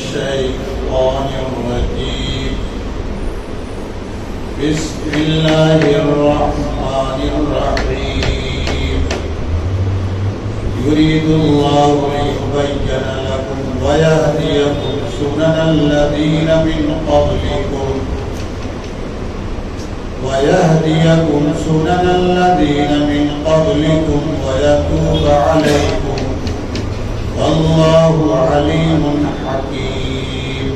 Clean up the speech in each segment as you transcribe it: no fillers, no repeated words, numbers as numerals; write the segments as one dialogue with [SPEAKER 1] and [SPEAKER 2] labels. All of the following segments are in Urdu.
[SPEAKER 1] الشيطان الرجيم بسم الله الرحمن الرحيم يريد الله ليبين لكم ويهديكم سنن الذين من قبلكم ويتوب عليكم والله عليم حكيم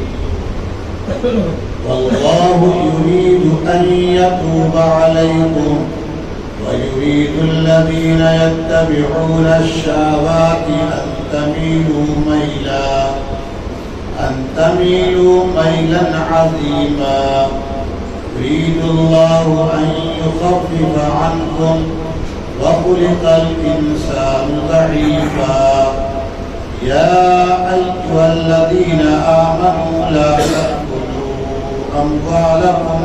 [SPEAKER 1] والله يريد أن يتوب عليكم ويريد الذين يتبعون الشهوات أن تميلوا ميلا عظيما يريد الله أن يخفف عنكم وخلق الإنسان ضعيفا يا أيها الذين آمنوا لا تأكلوا أموالكم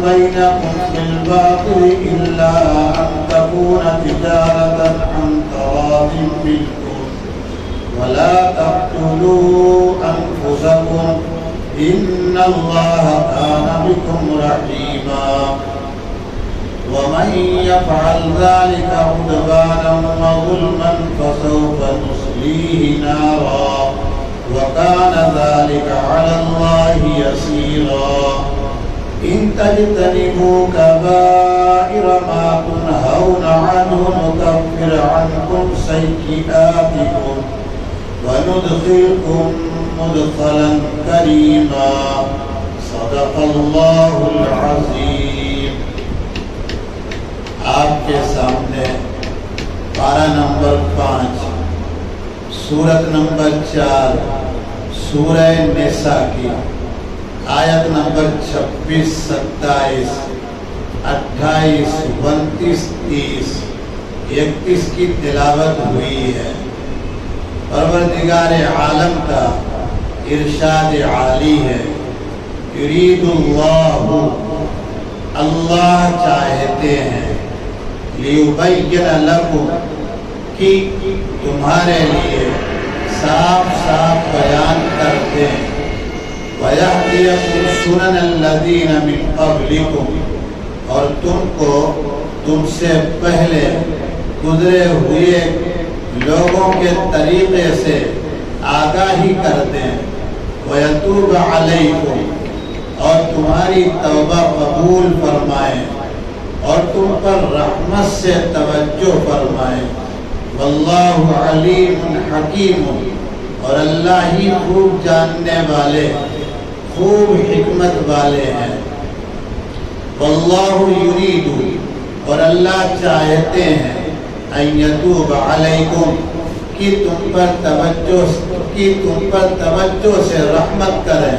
[SPEAKER 1] بينكم بالباطل إلا أن تكون تجارة عن تراض منكم ولا تقتلوا أنفسكم إن الله كان بكم رحيما ومن يفعل ذلك عدوانا وظلما فسوف نصليه نارا وكان ذلك على الله يسيرا إن تجتنبوا كبائر ما تنهون عنه نكفر عنكم سيئاتكم وندخلكم مدخلا كريما صدق الله العظيم. آپ کے سامنے پارہ نمبر 5 سورت نمبر 4 سورہ نساء کی آیت نمبر 26 27 28 29 30 31 کی تلاوت ہوئی ہے. پروردگار عالم کا ارشاد عالی ہے یرید اللہ چاہتے ہیں لیبین لکم کہ تمہارے لیے صاف صاف بیان کرتے ہیں وَيَهْدِيَكُمْ سُنَنَ الَّذِينَ مِنْ قَبْلِكُمْ اور تم سے پہلے گزرے ہوئے لوگوں کے طریقے سے آگاہی کر دیں وَيَتُوبَ عَلَيْكُمْ اور تمہاری توبہ قبول فرمائیں اور تم پر رحمت سے توجہ فرمائیں واللہ علیم حکیم اور اللہ ہی خوب جاننے والے خوب حکمت والے ہیں. واللہ یرید اور اللہ چاہتے ہیں ان یتوب علیکم کہ تم پر توجہ سے رحمت کریں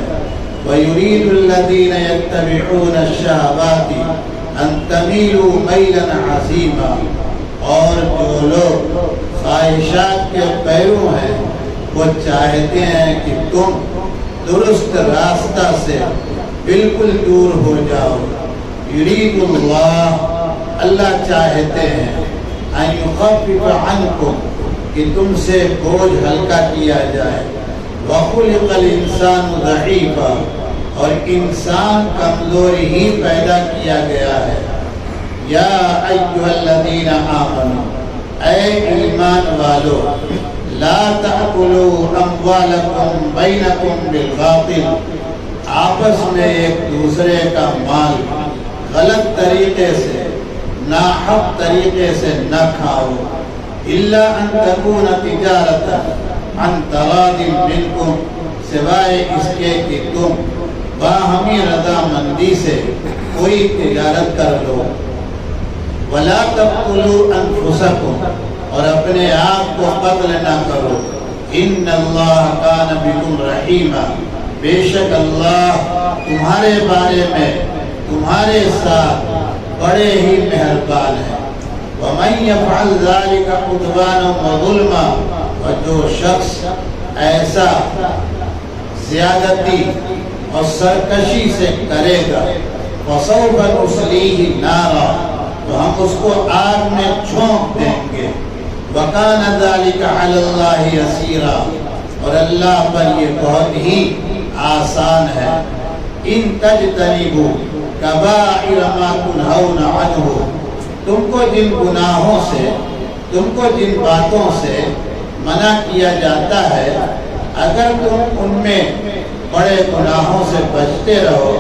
[SPEAKER 1] وَيُرِيدُ الَّذِينَ يَتَّبِعُونَ الشَّهَوَاتِ أَن تَمِيلُوا مَيْلًا عَظِيمًا اور جو لوگ خواہشات کے پیرو ہیں وہ چاہتے ہیں کہ تم درست راستہ سے بالکل دور ہو جاؤ. یرید اللہ چاہتے ہیں ان یخفف عنکم کہ تم سے بوجھ ہلکا کیا جائے وَخُلِقَ الْإِنسَانُ ضَعِيفًا اور انسان کمزور ہی پیدا کیا گیا ہے. یا ایھا الذین آمنوا اے ایمان والو لا تأکلوا اموالکم بینکم بالباطل آپس میں ایک دوسرے کا مال غلط طریقے سے ناحق طریقے سے نہ کھاؤ الا ان تکون تجارت عن تراض منکم سوائے اس کے کہ تم باہمی رضامندی سے کوئی تجارت کر لو. ولا تقتلوا انفسکم اور اپنے آپ کو قتل نہ کرو. ان اللہ کان بکم رحیما بے شک اللہ تمہارے بارے میں تمہارے ساتھ بڑے ہی مہربان ہیں. ومن یفعل ذلک عدوانا وظلما اور جو شخص ایسا زیادتی اور سرکشی سے کرے گا فسوف نصلیہ نارا تو ہم اس کو آگ میں جھونک دیں گے وَكَانَ ذَلِكَ عَلَى اللَّهِ يَسِيرًا، اور اللہ پر یہ بہت ہی آسان ہے۔ إِن تَجْتَنِبُوا كَبَائِرَ مَا تُنْهَوْنَ عَنْهُ، تم کو جن گناہوں سے، تم کو جن باتوں سے منع کیا جاتا ہے، اگر تم ان میں بڑے گناہوں سے بچتے رہو،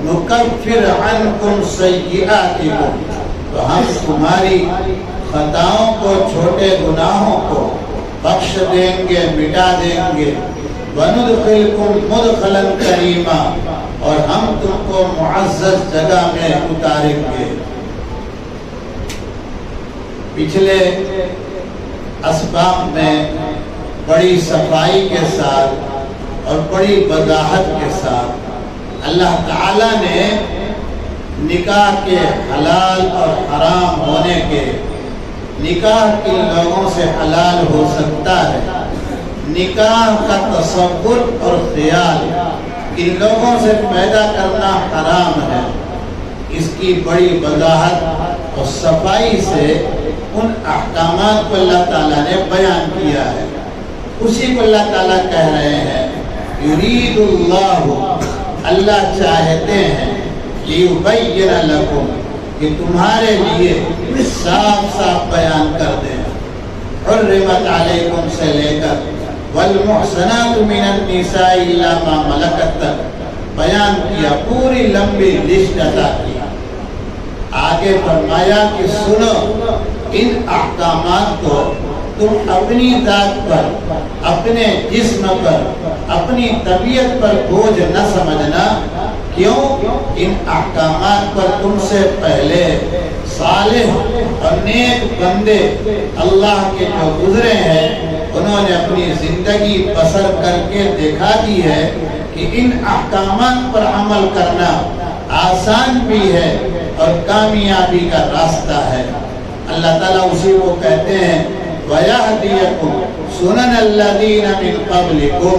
[SPEAKER 1] نُكَفِّرْ عَنْكُمْ سَيِّئَاتِكُمْ، تو ہم تمہاری خطاؤں کو، چھوٹے گناہوں کو بخش دیں گے، مٹا دیں گے۔ وَنُدْخِلْكُمْ مُدْخَلًا كَرِيمًا، اور ہم تم کو معزز جگہ میں اتاریں گے۔ پچھلے اسباق میں بڑی صفائی کے ساتھ اور بڑی وضاحت کے ساتھ اللہ تعالیٰ نے نکاح کے حلال اور حرام ہونے کے، نکاح کن لوگوں سے حلال ہو سکتا ہے، نکاح کا تصور اور خیال کن لوگوں سے پیدا کرنا حرام ہے، اس کی بڑی وضاحت اور صفائی سے ان احکامات کو اللہ تعالیٰ نے بیان کیا ہے۔ اسی کو اللہ تعالیٰ کہہ رہے ہیں یرید اللہ، اللہ چاہتے ہیں لیبین لکم، کہ تمہارے لیے صاف صاف بیان کر دیں۔ حرمت علیکم سے لے کر والمحصنات من النساء الا ما ملکت تک بیان کیا، پوری لمبی لسٹ عطا کی۔ آگے فرمایا کہ سنو، ان احکامات کو تم اپنی ذات پر، اپنے جسم پر، اپنی طبیعت پر بوجھ نہ سمجھنا۔ کیوں؟ ان احکامات پر تم سے پہلے صالح اور نیک بندے اللہ کے جو گزرے ہیں، انہوں نے اپنی زندگی بسر کر کے دکھا دی ہے کہ ان احکامات پر عمل کرنا آسان بھی ہے اور کامیابی کا راستہ ہے۔ اللہ تعالیٰ اسی کو کہتے ہیں وَيَهْدِيَكُمْ سُنَنَ الَّذِينَ مِن قَبْلِكُمْ،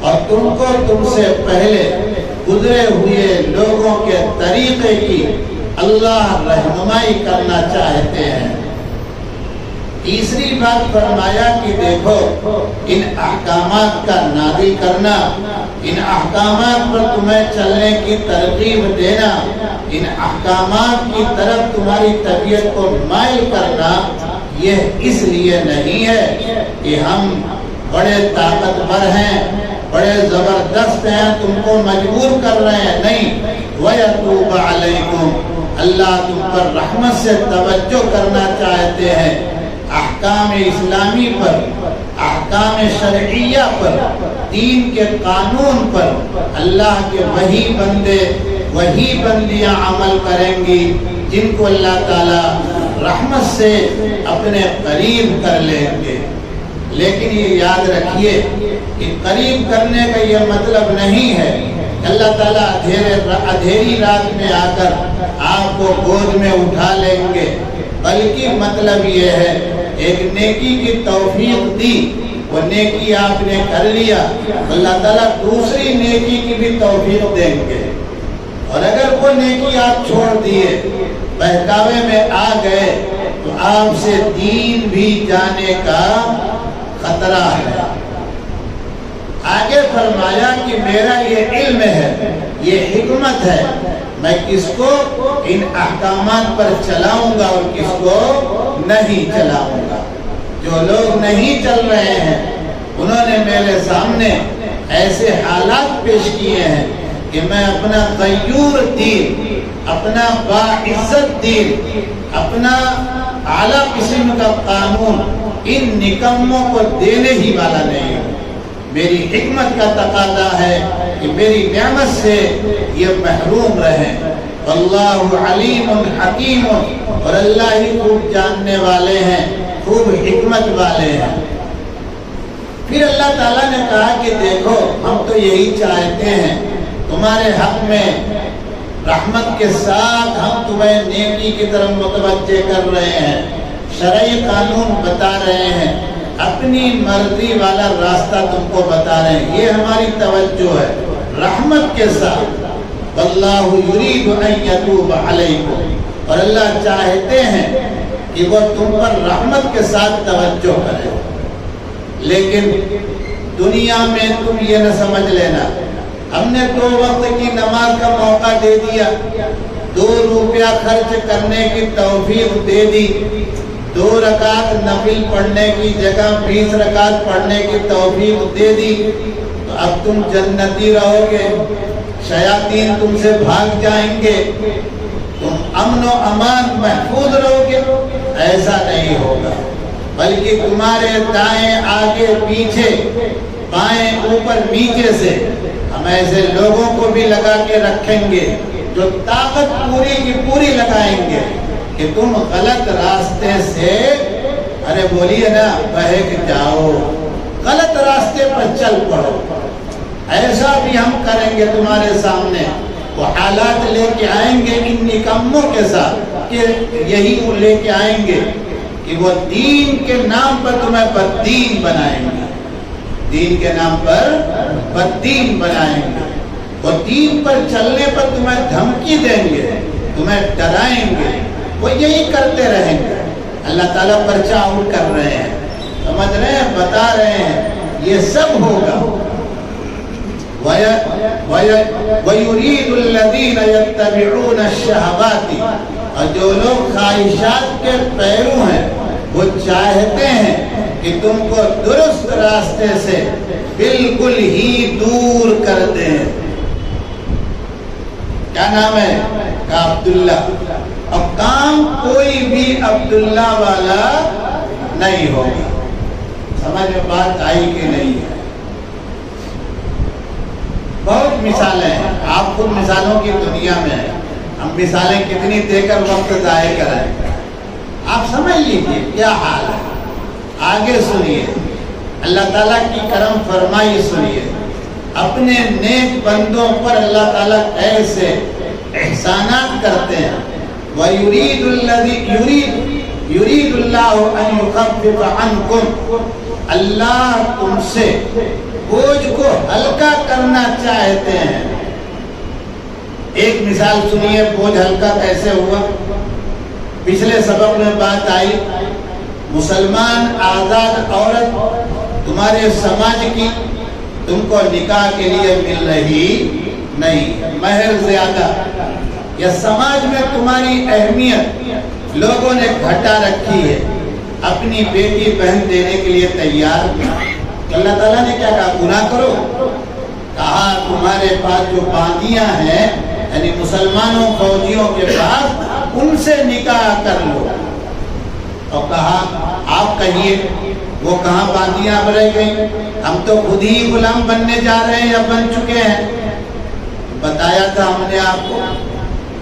[SPEAKER 1] اور تم کو تم سے پہلے گزرے ہوئے لوگوں کے طریقے کی اللہ رہنمائی کرنا چاہتے ہیں۔ تیسری بات فرمایا کہ دیکھو، ان احکامات کا نازل کرنا، ان احکامات پر تمہیں چلنے کی ترغیب دینا، ان احکامات کی طرف تمہاری طبیعت کو مائل کرنا، یہ اس لیے نہیں ہے کہ ہم بڑے طاقتور ہیں، بڑے زبردست ہیں، تم کو مجبور کر رہے ہیں، نہیں۔ وَيَتُوبَ عَلَيْكُمْ، اللہ تم پر رحمت سے توجہ کرنا چاہتے ہیں، احکام اسلامی پر، احکام شرعیہ پر، دین کے قانون پر اللہ کے وہی بندے، وہی بندیاں عمل کریں گی جن کو اللہ تعالیٰ رحمت سے اپنے قریب کر لیں گے۔ لیکن یہ یاد رکھیے کہ قریب کرنے کا یہ مطلب نہیں ہے کہ اللہ تعالیٰ اندھیری رات میں آ کر آپ کو گود میں اٹھا لیں گے، بلکہ مطلب یہ ہے ایک نیکی کی توفیق دی، وہ نیکی آپ نے کر لیا، اللہ تعالیٰ دوسری نیکی کی بھی توفیق دیں گے۔ اور اگر وہ نیکی آپ چھوڑ دیے، بہکاوے میں آ گئے، تو آپ سے دین بھی جانے کا خطرہ ہے۔ آگے فرمایا کہ میرا یہ علم ہے، یہ حکمت ہے، میں کس کو ان احکامات پر چلاؤں گا اور کس کو نہیں چلاؤں گا۔ جو لوگ نہیں چل رہے ہیں، انہوں نے میرے سامنے ایسے حالات پیش کیے ہیں کہ میں اپنا غیور دین، اپنا باعزت دین، اپنا اعلیٰ قسم کا قانون ان نکموں کو دینے ہی والا نہیں ہوں۔ میری حکمت کا تقاضا ہے کہ میری نعمت سے یہ محروم رہیں۔ اللہ علیم حکیم، اور اللہ ہی خوب جاننے والے ہیں، خوب حکمت والے ہیں۔ پھر اللہ تعالیٰ نے کہا کہ دیکھو، ہم تو یہی چاہتے ہیں، تمہارے حق میں رحمت کے ساتھ ہم تمہیں نیکی کی طرف متوجہ کر رہے ہیں، شرعی قانون بتا رہے ہیں، اپنی مرضی والا راستہ تم کو بتا رہے ہیں، یہ ہماری توجہ ہے رحمت کے ساتھ۔ واللہ یرید ان یتوب علیکم، اور اللہ چاہتے ہیں کہ وہ تم پر رحمت کے ساتھ توجہ کرے، لیکن دنیا میں تم یہ نہ سمجھ لینا ہم نے 2 وقت کی نماز کا موقع دے دیا، 2 روپیہ خرچ کرنے کی توفیق دے دی، 2 رکعت نفل پڑھنے کی جگہ 20 رکعت پڑھنے کی توفیق دے دی، تو اب تم جنتی رہو گے، شیاطین تم سے بھاگ جائیں گے، تم امن و امان محفوظ رہو گے؟ ایسا نہیں ہوگا، بلکہ تمہارے دائیں آگے پیچھے بائیں اوپر نیچے سے ہم ایسے لوگوں کو بھی لگا کے رکھیں گے جو طاقت پوری کی پوری لگائیں گے کہ تم غلط راستے سے ارے بولیے نا بہک جاؤ، غلط راستے پر چل پڑو۔ ایسا بھی ہم کریں گے تمہارے سامنے، وہ حالات لے کے آئیں گے ان نکموں کے ساتھ کہ یہی وہ لے کے آئیں گے کہ وہ دین کے نام پر تمہیں بددین بنائیں گے، دین کے نام پر بددین بنائیں گے، وہ دین پر چلنے پر تمہیں دھمکی دیں گے، تمہیں ڈرائیں گے، وہ یہی کرتے رہیں گے۔ اللہ تعالیٰ پرچہ آؤٹ کر رہے ہیں، سمجھ رہے ہیں، بتا رہے ہیں یہ سب ہوگا۔ وَيُرِيدُ الَّذِينَ يَتَّبِعُونَ الشَّهَوَاتِ، اور جو لوگ خواہشات کے پیرو ہیں وہ چاہتے ہیں کہ تم کو درست راستے سے بالکل ہی دور کر دیں۔ کیا نام ہے؟ کہ عبداللہ، اب کام کوئی بھی عبداللہ والا نہیں ہوگا۔ سمجھ میں بات آئی کہ نہیں ہے؟ بہت مثالیں ہیں، آپ خود مثالوں کی دنیا میں ہیں، ہم مثالیں کتنی دے کر وقت ضائع کریں، آپ سمجھ لیجیے کیا حال ہے۔ آگے سنیے، اللہ تعالیٰ کی کرم فرمائی سنیے، اپنے نیک بندوں پر اللہ تعالیٰ ایسے احسانات کرتے ہیں۔ وَيُرِيدُ اللَّهُ أَن يُخَفِّفَ عَنْكُمْ، اللہ تم سے بوجھ کو ہلکا کرنا چاہتے ہیں۔ ایک مثال سنیے بوجھ ہلکا کیسے ہوا۔ پچھلے سبق میں بات آئی، مسلمان آزاد عورت تمہارے سماج کی تم کو نکاح کے لیے مل رہی نہیں، مہر زیادہ، یا سماج میں تمہاری اہمیت لوگوں نے گھٹا رکھی ہے، اپنی بیٹی بہن دینے کے لیے تیار نہیں۔ اللہ تعالیٰ نے کیا کہا؟ گناہ کرو؟ کہا تمہارے پاس جو باندیاں ہیں یعنی مسلمانوں فوجیوں کے پاس، ان سے نکاح کر لو۔ اور کہا آپ کہیے وہ کہاں باندیاں اب رہ گئی، ہم تو خود ہی غلام بننے جا رہے ہیں یا بن چکے ہیں۔ بتایا تھا ہم نے آپ کو،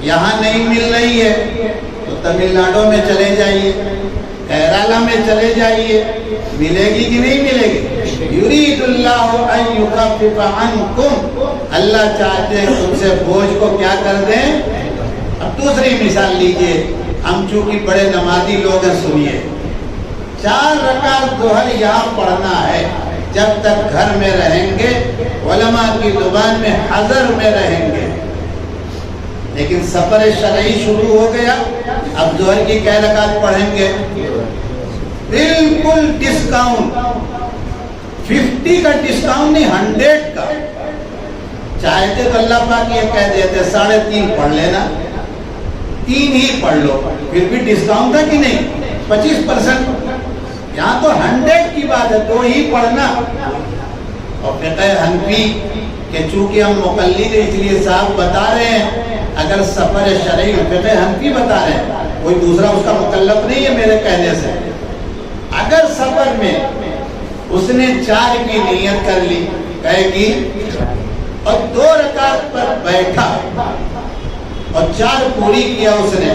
[SPEAKER 1] یہاں نہیں مل رہی ہے تو تمل ناڈو میں چلے جائیے، کیرالہ میں چلے جائیے، ملے گی کہ نہیں ملے گی؟ یرید اللہ ان یخفف عنکم، اللہ چاہتے ہیں تم سے بوجھ کو کیا کر دیں۔ اب دوسری مثال لیجئے، ہم چونکہ بڑے نمازی لوگ ہیں، سنیے، 4 رکعت ظہر یہاں پڑھنا ہے جب تک گھر میں رہیں گے، علماء کی زبان میں حضر میں رہیں گے، لیکن سفر شرعی شروع ہو گیا، اب ظہر کی کیا رکعت پڑھیں گے؟ بالکل ڈسکاؤنٹ، 50 کا ڈسکاؤنٹ نہیں، 100 کا۔ چاہتے تو اللہ پاک یہ کہہ دیتے 3.5 پڑھ لینا، 3 ہی پڑھ لو، پھر بھی ڈسکاؤنٹ ہے کہ نہیں، 25%۔ یہاں تو 100 کی بات ہے، 2 ہی پڑھنا۔ اور فقہ حنفی کہ چونکہ ہم مقلد اس لیے صاحب بتا رہے ہیں، اگر سفر شرعی میں فقہ حنفی بتا رہے ہیں، کوئی دوسرا اس کا مکلف نہیں ہے میرے کہنے سے۔ اگر سفر میں اس نے 4 کی نیت کر لی، کہے گی، اور 2 رکعت پر بیٹھا اور 4 پوری کیا اس نے،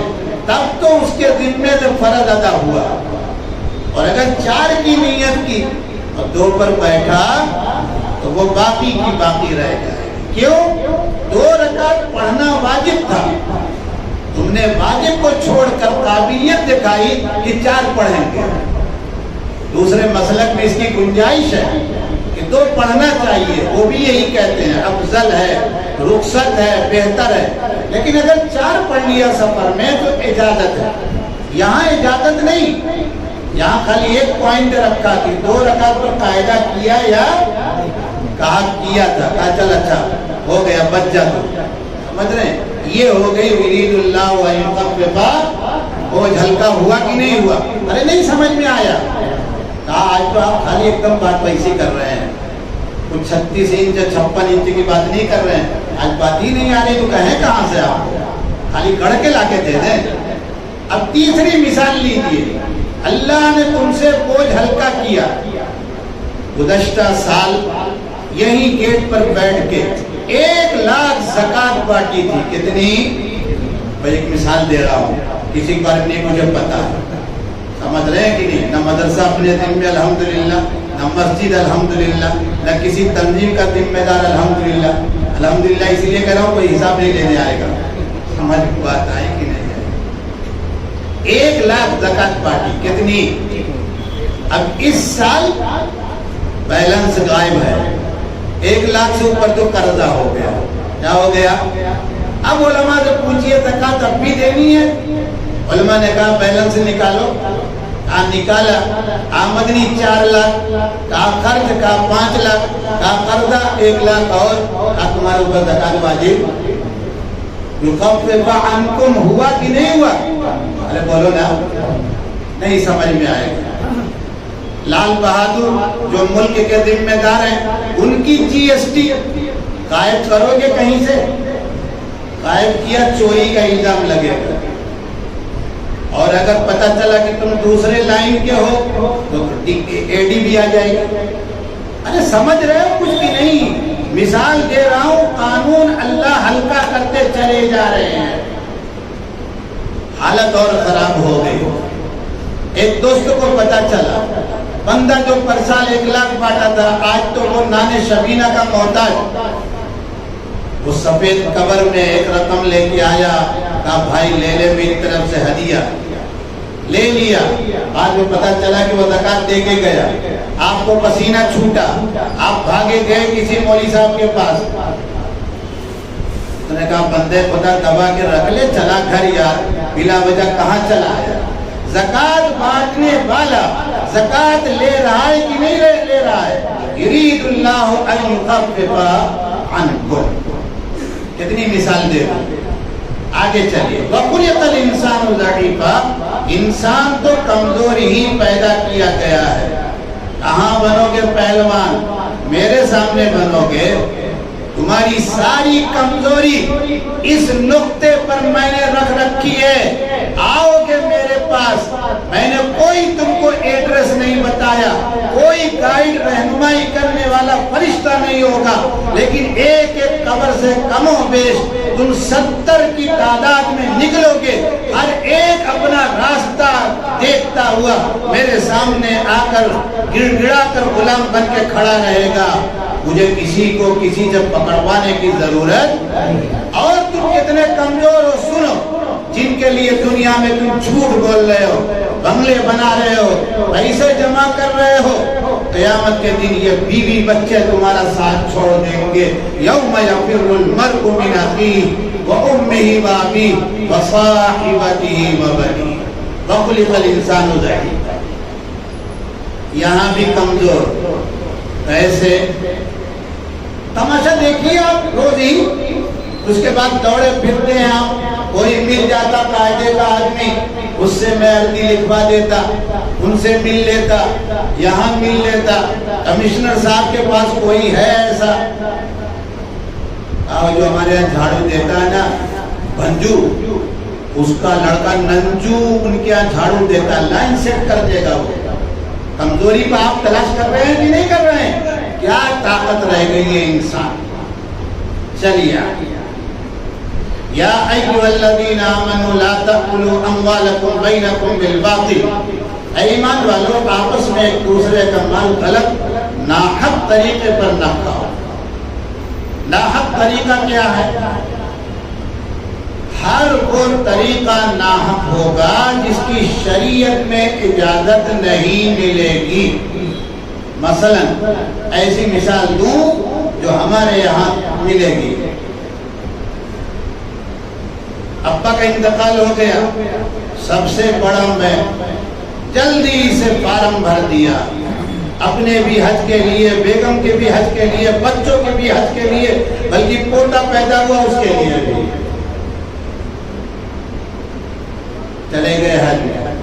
[SPEAKER 1] تب تو اس کے ذمے سے فرض ادا ہوا۔ اور اگر 4 کی نیت کی اور 2 پر بیٹھا تو وہ باقی کی باقی رہ جائے۔ کیوں؟ 2 رکعت پڑھنا واجب تھا، تم نے واجب کو چھوڑ کر قابلیت دکھائی کہ 4 پڑھیں گے۔ دوسرے مسلک میں اس کی گنجائش ہے کہ 2 پڑھنا چاہیے، وہ بھی یہی کہتے ہیں افضل ہے، رخصت ہے، بہتر ہے، لیکن اگر 4 پڑھ لیا سفر میں تو اجازت ہے۔ یہاں اجازت نہیں، یہاں خالی ایک پوائنٹ رکھا کہ 2 رکعت پر قاعدہ کیا یا کہا کیا تھا، کہا چل اچھا ہو گیا بچ جا تو، سمجھ رہے ہیں؟ یہ ہو گئی یرید اللہ ان یخففا، بوجھ ہلکا ہوا کہ نہیں ہوا؟ ارے نہیں سمجھ میں آیا، کہا آج تو آپ خالی ایک دم بات ویسی کر رہے ہیں، کچھ 36 انچ 56 انچ کی بات نہیں کر رہے ہیں، آج بات ہی نہیں آ رہی تو کہیں کہاں سے آپ، خالی گڑھ کے لا کے دے دیں۔ اب تیسری مثال لیجیے، اللہ نے تم سے بوجھ ہلکا کیا، گزشتہ سال یہی گیٹ پر بیٹھ کے 1 لاکھ زکوٰۃ بانٹی تھی، کتنی؟ میں ایک مثال دے رہا ہوں، کسی کو نہیں مجھے پتا ہے، سمجھ رہے ہیں کہ نہیں؟ نہ مدرسہ اپنے ذمہ میں الحمدللہ، نہ مسجد الحمدللہ، نہ کسی تنظیم کا ذمہ دار الحمدللہ۔ الحمدللہ اس لیے کہہ رہا ہوں کوئی حساب نہیں لینے آئے گا، سمجھ بات آئی کہ نہیں؟ 1 لاکھ زکوٰۃ پارٹی کتنی؟ اب اس سال بیلنس غائب ہے، 1 لاکھ سے اوپر تو قرضہ ہو گیا، کیا ہو گیا؟ اب علماء سے پوچھئے زکوٰۃ اب بھی دینی ہے؟ علماء نے کہا بیلنس نکالو، نکالا، آمدنی 4 لاکھ، کہا خرچ، کہا 5 لاکھ، کہا قرضہ 1 لاکھ اور، کہا تمہارے اوپر زکوٰۃ واجب، یخفف عنکم، ہوا کہ نہیں ہوا؟ ارے بولو نا، نہیں سمجھ میں آئے گا۔ لال بہادر جو ملک کے ذمہ دار ہیں، ان کی جی ایس ٹی غائب کرو گے کہیں سے؟ غائب کیا، چوری کا الزام لگے گا، اور اگر پتہ چلا کہ تم دوسرے لائن کے ہو تو اے ڈی بھی آ جائے گا۔ ارے سمجھ رہے ہو کچھ بھی نہیں؟ مثال دے رہا ہوں، قانون اللہ ہلکا کرتے چلے جا رہے ہیں، حالت اور خراب ہو گئی۔ ایک دوست کو پتہ چلا بندہ جو پر سال 1 لاکھ بانٹا تھا، آج تو وہ نان شبینہ کا محتاج، وہ سفید قبر میں ایک رقم لے کے آیا، کہا بھائی لے لے میری طرف سے ہدیہ، لے لیا، بعد میں پتہ چلا کہ وہ زکوٰۃ دے کے گیا، آپ کو پسینہ چھوٹا، آپ بھاگے گئے کسی مولوی صاحب کے پاس، انہوں نے کہا بندے خدا دبا کے رکھ لے، چلا گھر یار، بلا وجہ کہاں چلا ہے؟ زکوٰۃ بانٹنے والا زکوٰۃ لے رہا ہے کہ نہیں لے رہا ہے؟ یرید اللہ ان یخفف عنکم۔ کتنی مثال دے رہا، آگے چلیے۔ وَخُلِقَ الْإِنسَانُ ضَعِيفًا، انسان تو کمزور ہی پیدا کیا گیا ہے۔ کہاں بنو گے پہلوان؟ میرے سامنے بنو گے، تمہاری ساری کمزوری اس نقطے پر میں نے رکھ رکھی ہے، آؤ گے میرے پاس، میں نے کوئی تم کو ایڈریس نہیں بتایا، کوئی گائیڈ رہنمائی کرنے والا فرشتہ نہیں ہوگا، لیکن ایک ایک قبر سے کم و بیش تم 70 کی تعداد میں نکلو گے، ہر ایک اپنا راستہ دیکھتا ہوا میرے سامنے آ کر گڑ گڑا کر غلام بن کے کھڑا رہے گا، مجھے کسی کو کسی سے پکڑوانے کی ضرورت۔ اور تم کتنے کمزور ہو، سنو، جن کے لیے دنیا میں تم جھوٹ بول رہے ہو، بنگلے بنا رہے ہو، پیسے جمع کر رہے ہو، قیامت کے دن یہ بیوی بچے تمہارا ساتھ چھوڑ دیں گے۔ یوم یفر المرء من اخیہ وامہ وابیہ وصاحبتہ وبنیہ وخلق الانسان ضعیفا۔ یہاں بھی کمزور، ایسے تماشا دیکھیے آپ روز ہی، اس کے بعد دوڑے پھرتے ہیں آپ، کوئی مل جاتا قاعدے کا آدمی، اس سے میں عرضی لکھوا دیتا، ان سے مل لیتا، یہاں مل لیتا، کمشنر صاحب کے پاس کوئی ہے ایسا، جو ہمارے یہاں جھاڑو دیتا ہے نا، بھنجو، اس کا لڑکا ننجو ان کے یہاں جھاڑو دیتا، لائن سیٹ کر دے گا وہ۔ کمزوری پہ آپ تلاش کر رہے ہیں کہ نہیں کر رہے ہیں؟ کیا طاقت رہ گئی ہے انسان؟ چلیے یا ایھا الذین آمنوا لا تأکلوا اموالکم بینکم بالباطل، اے ایمان والو آپس میں ایک دوسرے کا مال غلط ناحق طریقے پر نہ کھاؤ۔ ناحق طریقہ کیا ہے؟ ہر وہ طریقہ ناحق ہوگا جس کی شریعت میں اجازت نہیں ملے گی۔ مثلا ایسی مثال دوں جو ہمارے یہاں ملے گی، ابا کا انتقال ہو گیا، سب سے بڑا میں جلدی سے فارم بھر دیا، اپنے بھی حج کے لیے، بیگم کے بھی حج کے لیے، بچوں کے بھی حج کے لیے، بلکہ پوتا پیدا ہوا اس کے لیے بھی۔ چلے گئے حج میں،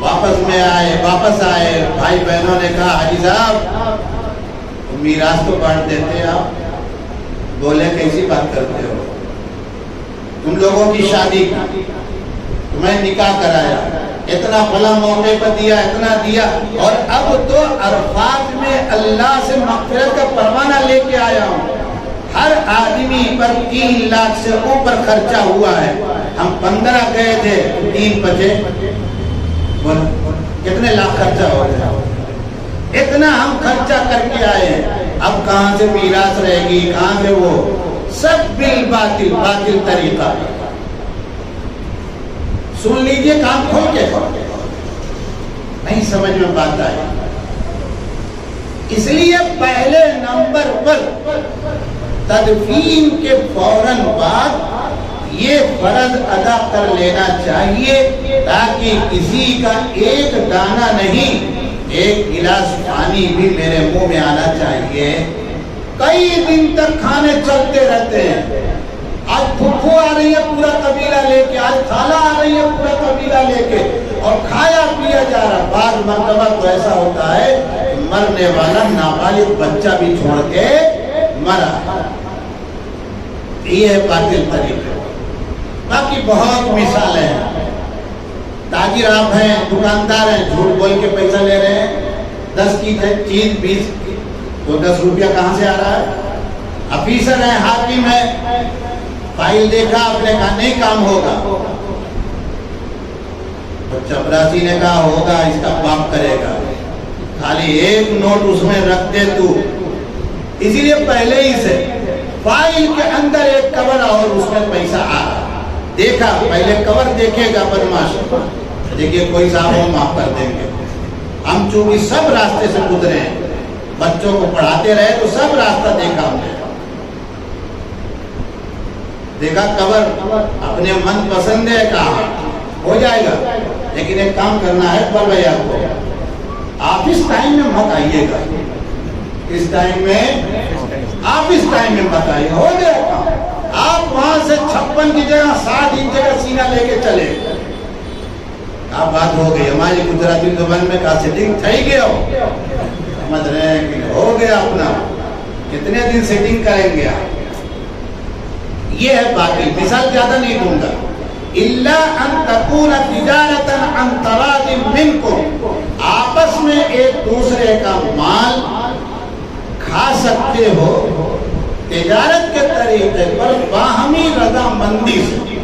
[SPEAKER 1] واپس آئے، بھائی بہنوں نے کہا حاجی صاحب میراث تو بانٹ دیتے آپ۔ بولے کیسی بات کرتے ہو، تم لوگوں کی شادی کی، تمہیں نکاح کرایا، اتنا بھلا موقع پر دیا، اتنا دیا، اور اب تو عرفات میں اللہ سے مغفرت کا پروانہ لے کے آیا ہوں۔ ہر آدمی پر 3 لاکھ سے اوپر خرچہ ہوا ہے، ہم 15 گئے تھے، 3 بچے، کتنے لاکھ خرچہ ہو گیا؟ اتنا ہم خرچہ کر کے آئے ہیں، اب کہاں سے میراث رہے گی، کہاں سے وہ؟ سب بالباطل، باطل طریقہ۔ سن لیجئے کام کھول کے، نہیں سمجھ میں بات آئی۔ اس لیے پہلے نمبر پر تدفین کے فوراً بعد یہ فرض ادا کر لینا چاہیے، تاکہ کسی کا ایک دانہ نہیں، ایک گلاس پانی بھی میرے منہ میں آنا چاہیے۔ کئی دن تک کھانے چلتے رہتے ہیں، آج پھپھو آ رہی ہے پورا قبیلہ لے کے، آج خالہ آ رہی ہے پورا قبیلہ لے کے، اور کھایا پیا جا رہا۔ بعض مرتبہ تو ایسا ہوتا ہے مرنے والا نابالغ بچہ بھی چھوڑ کے مرا۔ یہ ہے باطل طریقہ۔ باقی بہت مثالیں ہیں۔ تاجر آپ ہیں، دکاندار ہیں، جھوٹ بول کے پیسہ لے رہے ہیں، 10 کی چیز 20 تو 10 روپیہ کہاں سے آ رہا ہے؟ افیسر ہیں، حاکم ہیں، فائل دیکھا، آپ نے کہا نہیں کام ہوگا، تو چپراسی نے کہا ہوگا، اس کا باپ کرے گا، خالی ایک نوٹ اس میں رکھ دے تو۔ اسی لیے پہلے ہی سے فائل کے اندر ایک کور اور اس میں پیسہ آ رہا، دیکھا، پہلے کور دیکھے گا بدماش، دیکھیے کوئی صاحب ہم معاف کر دیں گے، ہم چونکہ سب راستے سے گزرے ہیں، بچوں کو پڑھاتے رہے تو سب راستہ دیکھا ہم نے، دیکھا کور اپنے من پسند ہے، کہا ہو جائے گا، لیکن ایک کام کرنا ہے پر بھائی آپ اس ٹائم میں مت آئیے گا، اس ٹائم میں آپ اس ٹائم میں مت آئیے، ہو گیا کام۔ آپ وہاں سے 56 کی جگہ 60 انچ کا سینہ لے کے چلے، کیا بات ہو گئی؟ ہماری گجراتی زبان میں کہا سیٹنگ تھئی گیا ہو، سمجھ رہے ہیں کہ ہو گیا اپنا، کتنے دن سیٹنگ کریں گے آپ؟ یہ ہے باقی مثال زیادہ نہیں دوں گا۔ الا ان تکون تجارتا عن تراض منکم، آپس میں ایک دوسرے کا مال کھا سکتے ہو تجارت کے طریقے پر باہمی رضامندی سے۔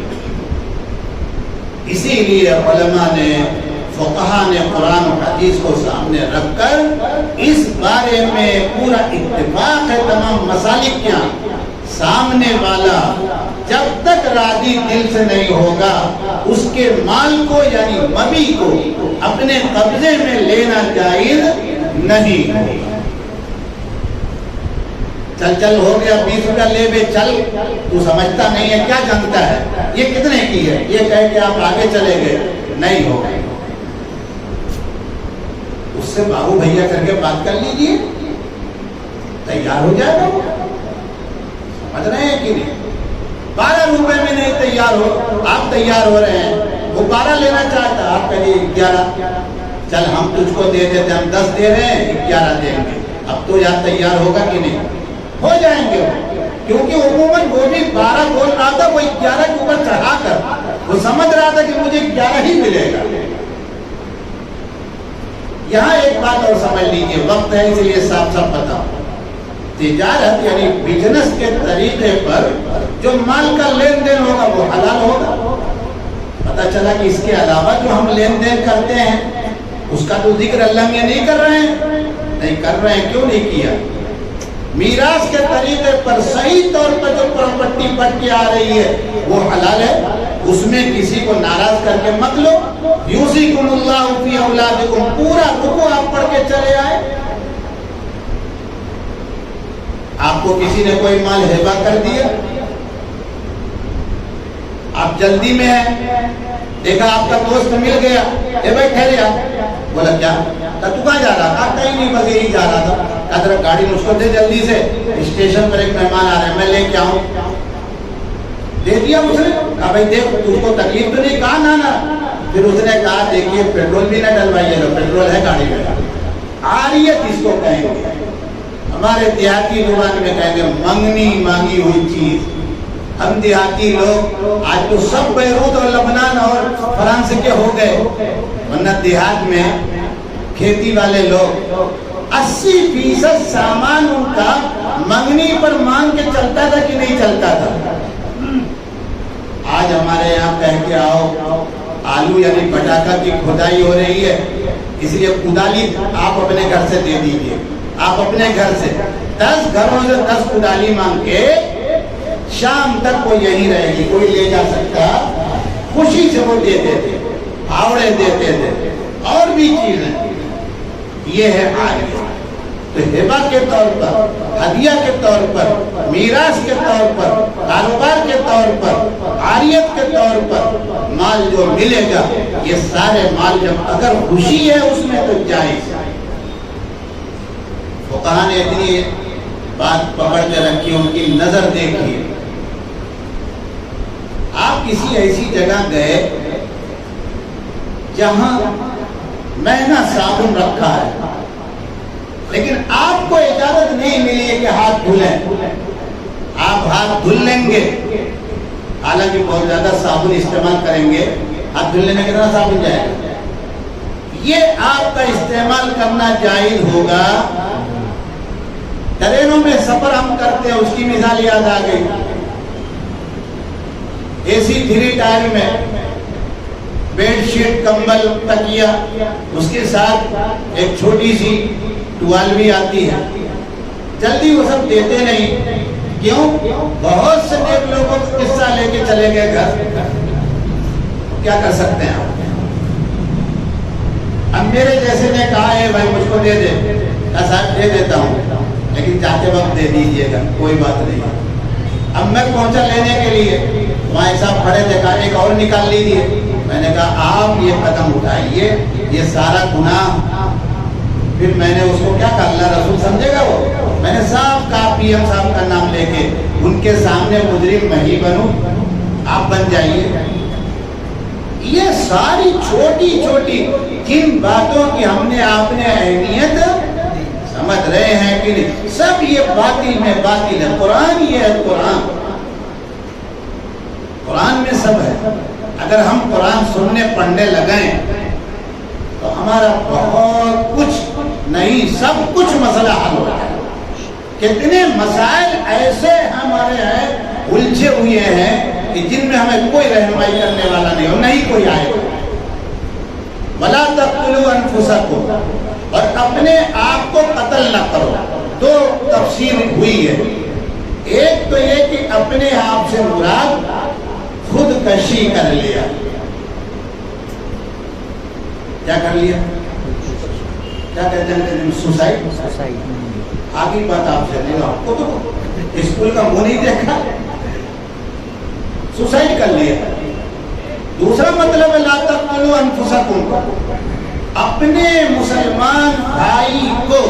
[SPEAKER 1] اسی لیے علماء نے، فقہا نے قرآن و حدیث کو سامنے رکھ کر اس بارے میں پورا اتفاق ہے تمام مسالک کیا، سامنے والا جب تک راضی دل سے نہیں ہوگا اس کے مال کو یعنی مبی کو اپنے قبضے میں لینا جائز نہیں۔ چل ہو گیا 20 روپیہ لے بے چل، تو سمجھتا نہیں ہے، کیا جانتا ہے یہ کتنے کی ہے، یہ کہہ کے آپ آگے چلے گئے، نہیں ہوگا، اس سے بابو بھیا کر کے بات کر لیجئے، تیار ہو جائے گا، سمجھ رہے ہیں کہ نہیں؟ 12 روپے میں نہیں تیار ہو، آپ تیار ہو رہے ہیں، وہ 12 لینا چاہتا، آپ کہیے 11، چل ہم تجھ کو دے دیتے، ہم 10 دے رہے ہیں، 11 دیں گے، اب تو یاد تیار ہوگا کہ نہیں؟ ہو جائیں گے، کیونکہ عموماً وہ بھی 12 بول رہا تھا، وہ 11 کے اوپر چڑھا کر وہ سمجھ رہا تھا کہ مجھے 11 ہی ملے گا۔ یہاں ایک بات اور سمجھ لیجیے، وقت ہے اس لیے صاف صاف بتاؤں، تجارت یعنی بزنس کے طریقے پر جو مال کا لین دین ہوگا وہ حلال ہوگا۔ پتہ چلا کہ اس کے علاوہ جو ہم لین دین کرتے ہیں اس کا تو ذکر اللہ میں نہیں کر رہے ہیں، نہیں کر رہے ہیں، کیوں نہیں کیا؟ میراث کے طریقے پر صحیح طور پر جو پراپرٹی بٹ کے آ رہی ہے وہ حلال ہے، اس میں کسی کو ناراض کر کے مت لو۔ یوصیکم اللہ فی اولادکم، پورا رکوع آپ پڑھ کے چلے آئے۔ آپ کو کسی نے کوئی مال ہبہ کر دیا، آپ جلدی میں ہیں، دیکھا آپ کا دوست مل گیا، اے بھائی ٹھہر جا، بولا کیا؟ تو کہاں جا رہا تھا؟ کہیں نہیں، بس یہی جا رہا تھا۔ کہا ذرا گاڑی مجھ کو دے جلدی سے، اسٹیشن پر ایک مہمان آ رہے ہیں، میں لے کے آؤں۔ دے دیا اس نے۔ کہا بھائی دیکھ تجھ کو تکلیف تو نہیں؟ کہا نا نا۔ پھر اس نے کہا دیکھیے پیٹرول بھی نہ ڈلوائیے گا، پیٹرول ہے گاڑی میں۔ عاریت اس کو کہیں گے، ہمارے دیہاتی زبان میں کہیں گے منگنی، مانگی ہوئی چیز۔ ہم دیہاتی لوگ آج تو سب بیروت اور لبنان اور فرانس کے ہو گئے، ورنہ دیہات میں کھیتی والے لوگ 80% سامان ان کا منگنی پر مانگ کے چلتا تھا کہ نہیں چلتا تھا؟ آج ہمارے یہاں کہہ کے آؤ آلو یعنی پٹاخہ کی کھدائی ہو رہی ہے، اس لیے کدالی آپ اپنے گھر سے دے دیجئے، آپ اپنے گھر سے 10 گھروں سے 10 کدالی مانگ کے شام تک وہ یہی رہے گی، کوئی لے جا سکتا، خوشی سے وہ دیتے تھے، پھاوڑے دیتے تھے اور بھی چیزیں۔ یہ ہے عاریت۔ تو ہبہ کے طور پر، ہدیہ کے طور پر، میراث کے طور پر، کاروبار کے طور پر، عاریت کے طور پر مال جو ملے گا، یہ سارے مال جب اگر خوشی ہے اس میں تو جائز ہے۔ فقہاء نے اتنی بات پکڑ کے رکھی، ان کی نظر دیکھیے۔ آپ کسی ایسی جگہ گئے جہاں مہنگا صابن رکھا ہے، لیکن آپ کو اجازت نہیں ملی ہے کہ ہاتھ دھلیں۔ آپ ہاتھ دھل لیں گے، حالانکہ بہت زیادہ صابن استعمال کریں گے، ہاتھ دھلنے میں کتنا صابن جائے گا؟ یہ آپ کا استعمال کرنا جائز ہوگا۔ ٹرینوں میں سفر ہم کرتے ہیں، اس کی مثال یاد آ گئی۔ اے سی 3 ٹائر میں بیڈ شیٹ، کمبل، تکیہ، اس کے ساتھ ایک چھوٹی سی ٹوال بھی آتی ہے۔ جلدی وہ سب دیتے نہیں، کیوں؟ بہت سے نیک لوگوں کو قصہ لے کے چلے گئے گھر، کیا کر سکتے ہیں آپ؟ اب میرے جیسے نے کہا ہے بھائی مجھ کو دے دے، کہا صاحب دے دیتا ہوں لیکن جاتے وقت دے دیجئے گا، کوئی بات نہیں۔ اب میں پہنچا لینے کے لیے، وہاں صاحب کھڑے تھے، کہا ایک اور نکال لیجیے۔ میں نے کہا آپ یہ قدم اٹھائیے، یہ سارا گناہ۔ پھر میں نے اس کو کیا کہا، اللہ رسول سمجھے گا وہ؟ میں نے صاحب کہا پی ایم صاحب کا نام لے کے، ان کے سامنے مجرم میں ہی بنوں، آپ بن جائیے۔ یہ ساری چھوٹی چھوٹی جن باتوں کی ہم نے آپ نے اہمیت سمجھ رہے ہیں کہ نہیں، سب یہ باطل میں باطل ہے۔ قرآن یہ ہے، قرآن میں سب ہے۔ اگر ہم قرآن سننے پڑھنے لگیں تو ہمارا بہت کچھ نہیں، سب کچھ مسئلہ حل ہو جائے۔ کتنے مسائل ایسے ہمارے ہیں الجھے ہوئے ہیں کہ جن میں ہمیں کوئی رہنمائی کرنے والا نہیں، اور نہیں کوئی آئے گا۔ وَلَا تَقْتُلُوا أَنفُسَكُمْ، اور اپنے آپ کو قتل نہ کرو۔ 2 تفسیر ہوئی ہے۔ ایک تو یہ کہ اپنے آپ سے مراد خود کشی کر لیا۔ کیا کر لیا؟ کیا کہتے ہیں؟ سوسائڈ۔ آگے بات آپ سے نہیں، آپ کو تو اسکول کا منہ نہیں دیکھا، سوسائڈ کر لیا۔ دوسرا مطلب ہے لا تقتلوا انفسکم، اپنے مسلمان بھائی کو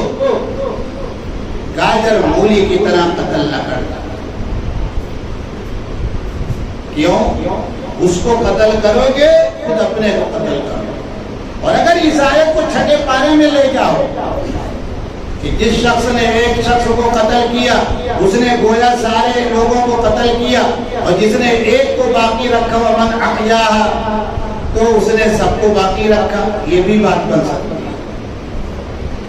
[SPEAKER 1] گاجر مولی کی طرح قتل نہ کرنا۔ کیوں؟ اس کو قتل کرو گے خود اپنے کو قتل کرو۔ اور اگر اس آیت کو چھٹے پارے میں لے جاؤ کہ جس شخص نے ایک شخص کو قتل کیا اس نے گویا سارے لوگوں کو قتل کیا، اور جس نے ایک کو باقی رکھا ومن احیاھا تو اس نے سب کو باقی رکھا، یہ بھی بات بن سکتی ہے۔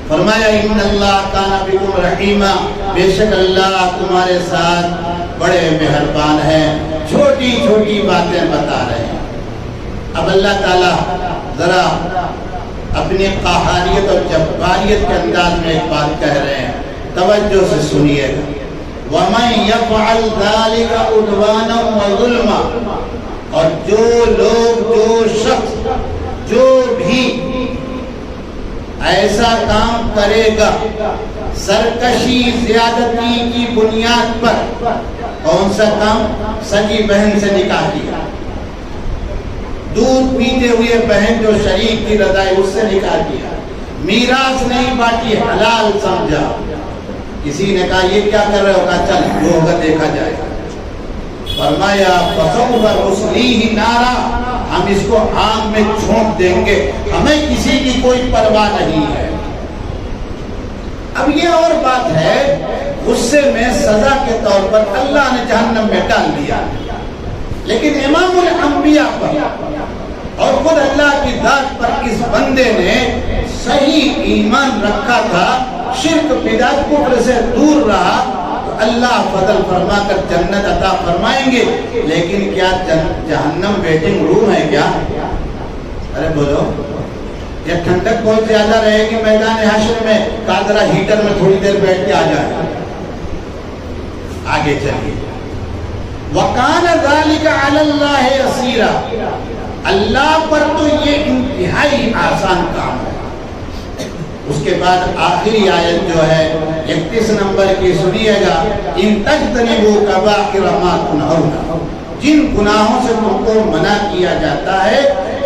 [SPEAKER 1] فرمایا ان اللہ کان بکم رحیما، بے شک اللہ تمہارے ساتھ بڑے مہربان ہیں۔ چھوٹی چھوٹی باتیں بتا رہے ہیں۔ اب اللہ تعالیٰ ذرا اپنی قہاریت اور جباریت کے انداز میں ایک بات کہہ رہے ہیں، توجہ سے سنیے گا۔ وَمَن يَفْعَلْ ذَلِكَ عُدْوَانًا وَظُلْمًا، اور جو لوگ، جو شخص، جو بھی ایسا کام کرے گا سرکشی، زیادتی کی بنیاد پر، کون سا کام؟ سگی بہن سے نکاح کیا، دودھ پیتے ہوئے بہن جو شریک کی رضائی اس سے نکاح کیا، میراث نہیں بانٹی، حلال سمجھا۔ کسی نے کہا یہ کیا کر رہے ہو؟ کہا چل جو ہوگا دیکھا جائے گا۔ فرمایا فَسَوْفَ نُصْلِيهِ نَارًا، ہم اس کو آگ میں چھونک دیں گے، ہمیں کسی کی کوئی پرواہ نہیں ہے۔ اب یہ اور بات ہے، غصے میں سزا کے طور پر اللہ نے جہنم میں ڈال دیا، لیکن امام الانبیاء پر اور خود اللہ کی ذات پر اس بندے نے صحیح ایمان رکھا تھا، شرک بدعت کفر سے دور رہا، تو اللہ فضل فرما کر جنت عطا فرمائیں گے۔ لیکن کیا جہنم ویٹنگ روم ہے کیا؟ ارے بولو، یہ ٹھنڈک بہت زیادہ رہے گی میدان حشر میں، کہا ذرا ہیٹر میں تھوڑی دیر بیٹھ کے آ جائے۔ آگے چلیے، وَقَانَ ذَلِكَ عَلَى اللَّهِ يَسِيرًا، اللہ پر تو یہ انتہائی آسان کام ہے۔ اس کے بعد آخری آیت جو ہے 31 نمبر کی سنیے گا، ان تجتنبوا کبائر ما تنہون، جن گناہوں سے تم کو منع کیا جاتا ہے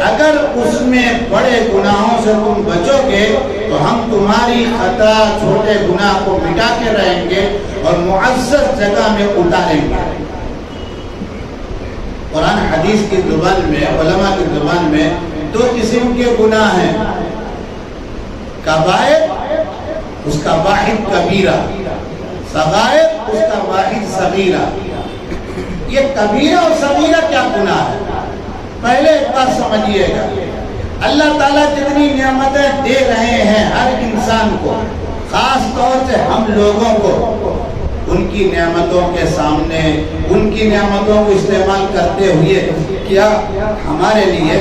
[SPEAKER 1] اگر اس میں بڑے گناہوں سے تم بچو گے تو ہم تمہاری خطا چھوٹے گناہ کو مٹا کے رہیں گے اور معزز جگہ میں اتاریں گے۔ قرآن حدیث کی زبان میں، علماء کی زبان میں دو قسم کے گناہ ہیں، کبائر اس کا واحد کبیرہ، صغائر اس کا واحد صغیرہ۔ یہ کبیرہ اور صغیرہ کیا گناہ ہے؟ پہلے ایک بات سمجھیے گا، اللہ تعالیٰ جتنی نعمتیں دے رہے ہیں ہر انسان کو، خاص طور سے ہم لوگوں کو، ان کی نعمتوں کے سامنے، ان کی نعمتوں کو استعمال کرتے ہوئے کیا ہمارے لیے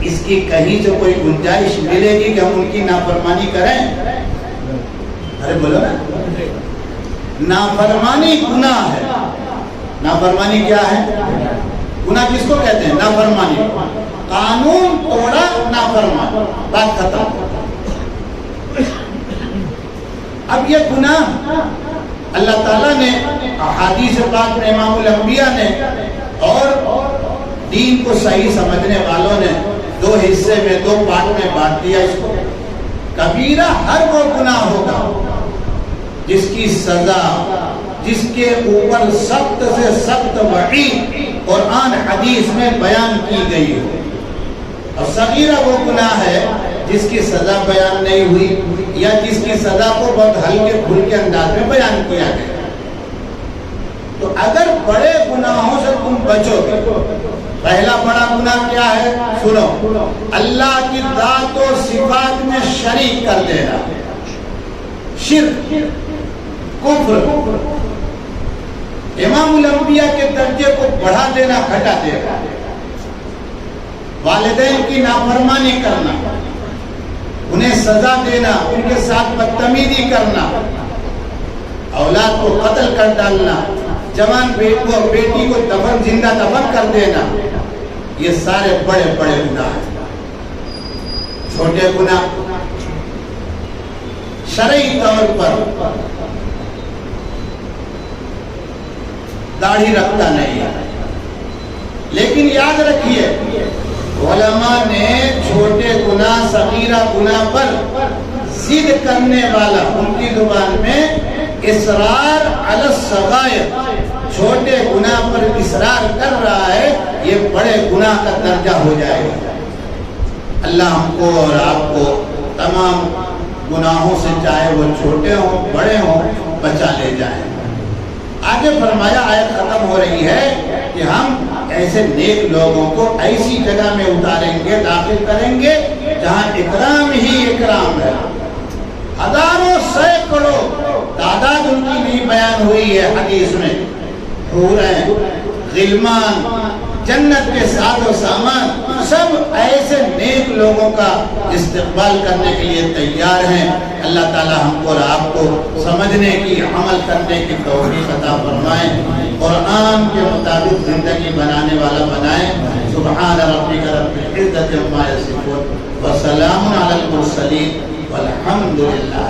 [SPEAKER 1] اس کی کہیں سے کوئی گنجائش ملے گی کہ ہم ان کی نافرمانی کریں؟ ارے بولو نا، نافرمانی گناہ ہے۔ نافرمانی کیا ہے؟ گناہ کس کو کہتے ہیں؟ نافرمانی۔ قانون توڑا نافرمان، بات ختم۔ اب یہ گناہ اللہ تعالیٰ نے احادیث پاک میں، امام الانبیاء نے اور دین کو صحیح سمجھنے والوں نے دو حصے میں، دو پارٹ میں بانٹ دیا اس کو۔ کبیرہ ہر وہ گناہ ہوگا جس کی سزا، جس کے اوپر سخت سے سخت وعید قرآن حدیث میں بیان کی گئی ہو، اور صغیرہ وہ گناہ ہے جس کی سزا بیان نہیں ہوئی یا جس کی سزا کو بہت ہلکے پھلکے انداز میں بیان کیا گیا۔ تو اگر بڑے گناہوں سے تم بچو گے، پہلا بڑا گناہ کیا ہے؟ سنو، اللہ کی ذات و صفات میں شریک کر دینا، شرک، کفر، امام الانبیاء کے درجے کو بڑھا دینا، گھٹا دینا، والدین کی نافرمانی کرنا، انہیں سزا دینا، ان کے ساتھ بدتمیزی کرنا، اولاد کو قتل کر ڈالنا، جوان بیٹی کو دفن، زندہ دفن کر دینا، یہ سارے بڑے بڑے گناہ ہیں۔ چھوٹے گناہ شرعی طور پر داڑھی رکھتا نہیں ہے، لیکن یاد رکھیے علماء نے چھوٹے گناہ، صغیرہ گناہ پر ضد کرنے والا، ان کی زبان میں اصرار علی الصغائر، چھوٹے گناہ پر اصرار کر رہا ہے، یہ بڑے گناہ کا درجہ ہو جائے گا۔ اللہ ہم کو اور آپ کو تمام گناہوں سے، چاہے وہ چھوٹے ہوں بڑے ہوں، بچا لے جائیں۔ آگے فرمایا، آیت ختم ہو رہی ہے کہ ہم ایسے نیک لوگوں کو ایسی جگہ میں اتاریں گے، داخل کریں گے جہاں اکرام ہی اکرام ہے۔ ہزاروں سینکڑوں تعداد ان کی نہیں بیان ہوئی ہے حدیث میں، حوریں، غلمان، جنت کے ساز و سامان، سب ایسے نیک لوگوں کا استقبال کرنے کے لیے تیار ہیں۔ اللہ تعالی ہم کو اور آپ کو سمجھنے کی، عمل کرنے کی توفیق عطا فرمائیں، قرآن کے مطابق زندگی بنانے والا بنائیں۔ سبحان ربک رب العزت عما یصفون وسلام علی المرسلین والحمد للہ۔